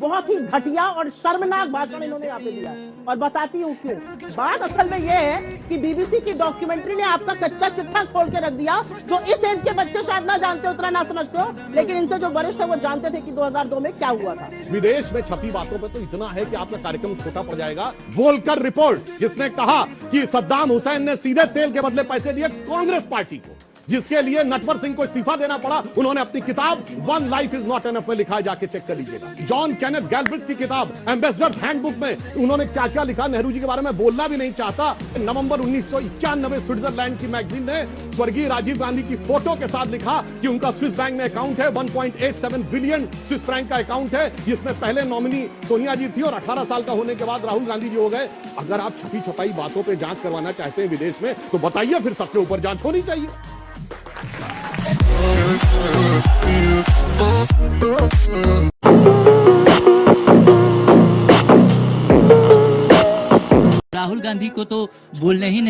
बहुत ही घटिया और शर्मनाक भाषण इन्होंने यहाँ पे दिया है। और बताती हूँ क्यों। बात असल में ये है कि बीबीसी की डॉक्यूमेंट्री ने आपका कच्चा चिट्ठा खोल के रख दिया। जो इस एज के बच्चे शायद ना जानते, उतना ना समझते हो, लेकिन इनसे जो वरिष्ठ है वो जानते थे कि 2002 में क्या हुआ था। विदेश में छपी बातों पे तो इतना है कि आपका कार्यक्रम छोटा पड़ जाएगा। वोल्कर रिपोर्ट, जिसने कहा कि सद्दाम हुसैन ने सीधे तेल के बदले पैसे दिए कांग्रेस पार्टी को, जिसके लिए नटवर सिंह को इस्तीफा देना पड़ा। उन्होंने अपनी किताब one life is not enough में लिखा है, जाके चेक कर लीजिएगा। जॉन केनेथ गैल्ब्रिट की किताब एम्बेसडर्स हैंडबुक में उन्होंने क्या क्या लिखा, नेहरू जी के बारे में बोलना भी नहीं चाहता। नवंबर 1991 स्विट्जरलैंड की मैगजीन ने स्वर्गीय राजीव गांधी की फोटो के साथ लिखा कि उनका स्विस बैंक में अकाउंट है, 1.87 बिलियन स्विस फ्रैंक का अकाउंट है, जिसमें पहले नॉमिनी सोनिया जी थी और 18 साल का होने के बाद राहुल गांधी जी हो गए। अगर आप छपी छपाई बातों पर जांच करवाना चाहते हैं विदेश में, तो बताइए, फिर सबके ऊपर जांच होनी चाहिए। राहुल गांधी को तो बोलने ही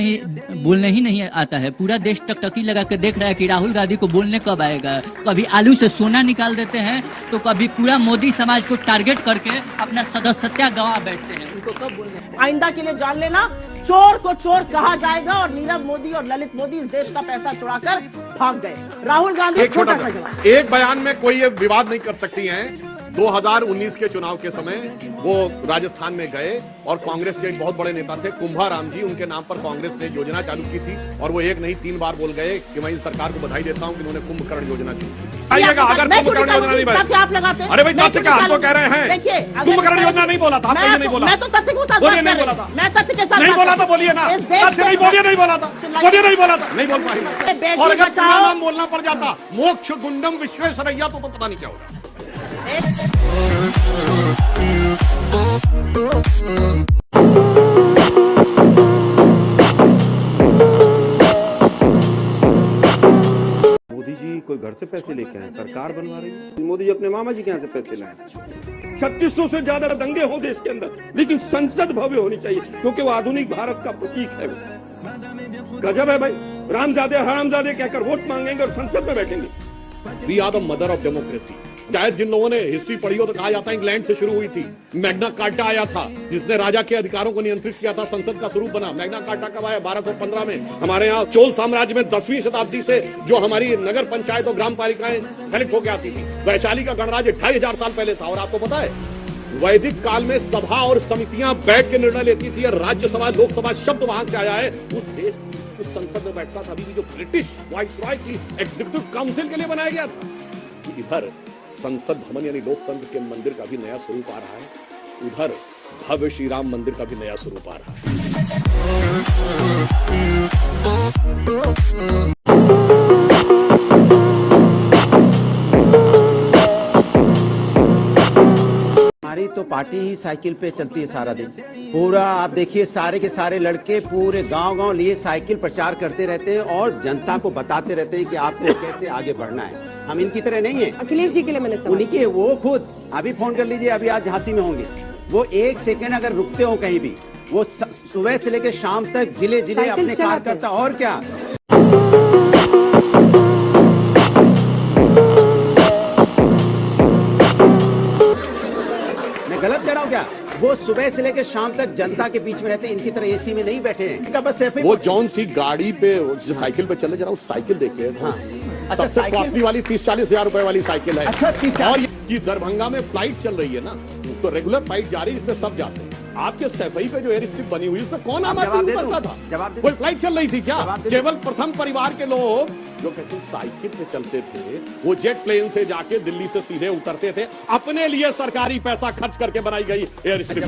नहीं आता है। पूरा देश टकटकी लगा के देख रहा है कि राहुल गांधी को बोलने कब आएगा। कभी आलू से सोना निकाल देते हैं, तो कभी पूरा मोदी समाज को टारगेट करके अपना सदस्यता गंवा बैठते हैं। उनको कब बोलने? आइंदा के लिए जान लेना, चोर को चोर कहा जाएगा और नीरव मोदी और ललित मोदी इस देश का पैसा चुराकर भाग गए। राहुल गांधी छोटा सा जवाब। एक बयान में कोई ये विवाद नहीं कर सकती हैं। 2019 के चुनाव के समय वो राजस्थान में गए और कांग्रेस के एक बहुत बड़े नेता थे कुंभाराम जी, उनके नाम पर कांग्रेस ने योजना चालू की थी और वो एक नहीं 3 बार बोल गए कि मैं इन सरकार को बधाई देता हूं कि उन्होंने कुंभकर्ण योजना शुरू की। आइएगा, अगर कुंभकर्ण योजना नहीं बनाई, आप लगाते हैं। अरे भाई तथ्य क्या हम तो कह रहे हैं, कुंभकर्ण योजना नहीं बोला था, आपने ये नहीं बोला। मैं तो तथ्य के साथ बोलिए, नहीं बोला था, मैं तथ्य के साथ नहीं बोला था, बोलिए ना, तथ्य नहीं बोलिए, नहीं बोला था, बोलिए नहीं बोला था, नहीं बोल पाएंगे। और अगर पूरा नाम बोलना पड़ जाता, मोक्ष गुंडम विश्वेश्वरैया, तो पता नहीं क्या होगा। मोदी जी कोई घर से पैसे लेके आए, सरकार बनवा रही है। मोदी जी अपने मामा जी के यहाँ से पैसे लाए। 3600 से ज्यादा दंगे हो देश के अंदर, लेकिन संसद भव्य होनी चाहिए, क्योंकि वो आधुनिक भारत का प्रतीक है। गजब है भाई, रामजादे हरामजादे कहकर वोट मांगेंगे और संसद में बैठेंगे। We are the mother of democracy. शायद जिन लोगों ने हिस्ट्री पढ़ी हो तो कहा जाता है इंग्लैंड से शुरू हुई थी। मैग्ना कार्टा आया था, जिसने राजा के अधिकारों को नियंत्रित किया था, संसद का स्वरूप बना। मैग्ना कार्टा कब आया? 1215 में। हमारे यहाँ चोल साम्राज्य में 10वीं शताब्दी से जो हमारी नगर पंचायत और ग्राम पालिकाएं कलेक्ट होकर आती थी। वैशाली का गणराज्य 2500 साल पहले था। और आपको पता है, वैदिक काल में सभा और समितियां बैठ के निर्णय लेती थी और राज्यसभा लोकसभा शब्द वहां से आया है। उस देश उस संसद में बैठता था अभी भी जो ब्रिटिश वाइसरॉय की एग्जीक्यूटिव काउंसिल के लिए बनाया गया था। इधर संसद भवन यानी लोकतंत्र के मंदिर का भी नया स्वरूप आ रहा है, उधर भव्य श्री राम मंदिर का भी नया स्वरूप आ रहा हमारी तो पार्टी ही साइकिल पे चलती है सारा दिन। पूरा आप देखिए, सारे के सारे लड़के पूरे गांव-गांव लिए साइकिल प्रचार करते रहते हैं और जनता को बताते रहते हैं कि आपको कैसे आगे बढ़ना है। हम इनकी तरह नहीं है। अखिलेश जी के लिए मैंने उन्हीं के, वो खुद अभी फोन कर लीजिए, अभी आज झांसी में होंगे। वो 1 सेकेंड अगर रुकते हो कहीं भी, वो सुबह से लेकर शाम तक जिले जिले अपने कार्यकर्ता, और क्या मैं गलत कह रहा हूँ क्या? वो सुबह से लेकर शाम तक जनता के बीच में रहते, इनकी तरह एसी में नहीं बैठे हैं। इनका बस वो जौन सी गाड़ी पे जो साइकिल पे चले, जरा उस साइकिल देखिए। हाँ। सबसे कॉस्टली वाली 30-40 हजार रुपए वाली साइकिल है। अच्छा, और ये दरभंगा में फ्लाइट चल रही है ना, तो रेगुलर फ्लाइट जा रही है, इसमें सब जाते हैं। आपके सैफई पे जो एयर स्ट्रिप बनी हुई, उसमें कौन आम आदमी उतरता था? कोई फ्लाइट चल रही थी क्या? केवल प्रथम परिवार के लोग जो कहते साइकिल पे चलते थे, वो जेट प्लेन से जाके दिल्ली से सीधे उतरते थे। अपने लिए सरकारी पैसा खर्च करके बनाई गई एयर स्ट्रिप।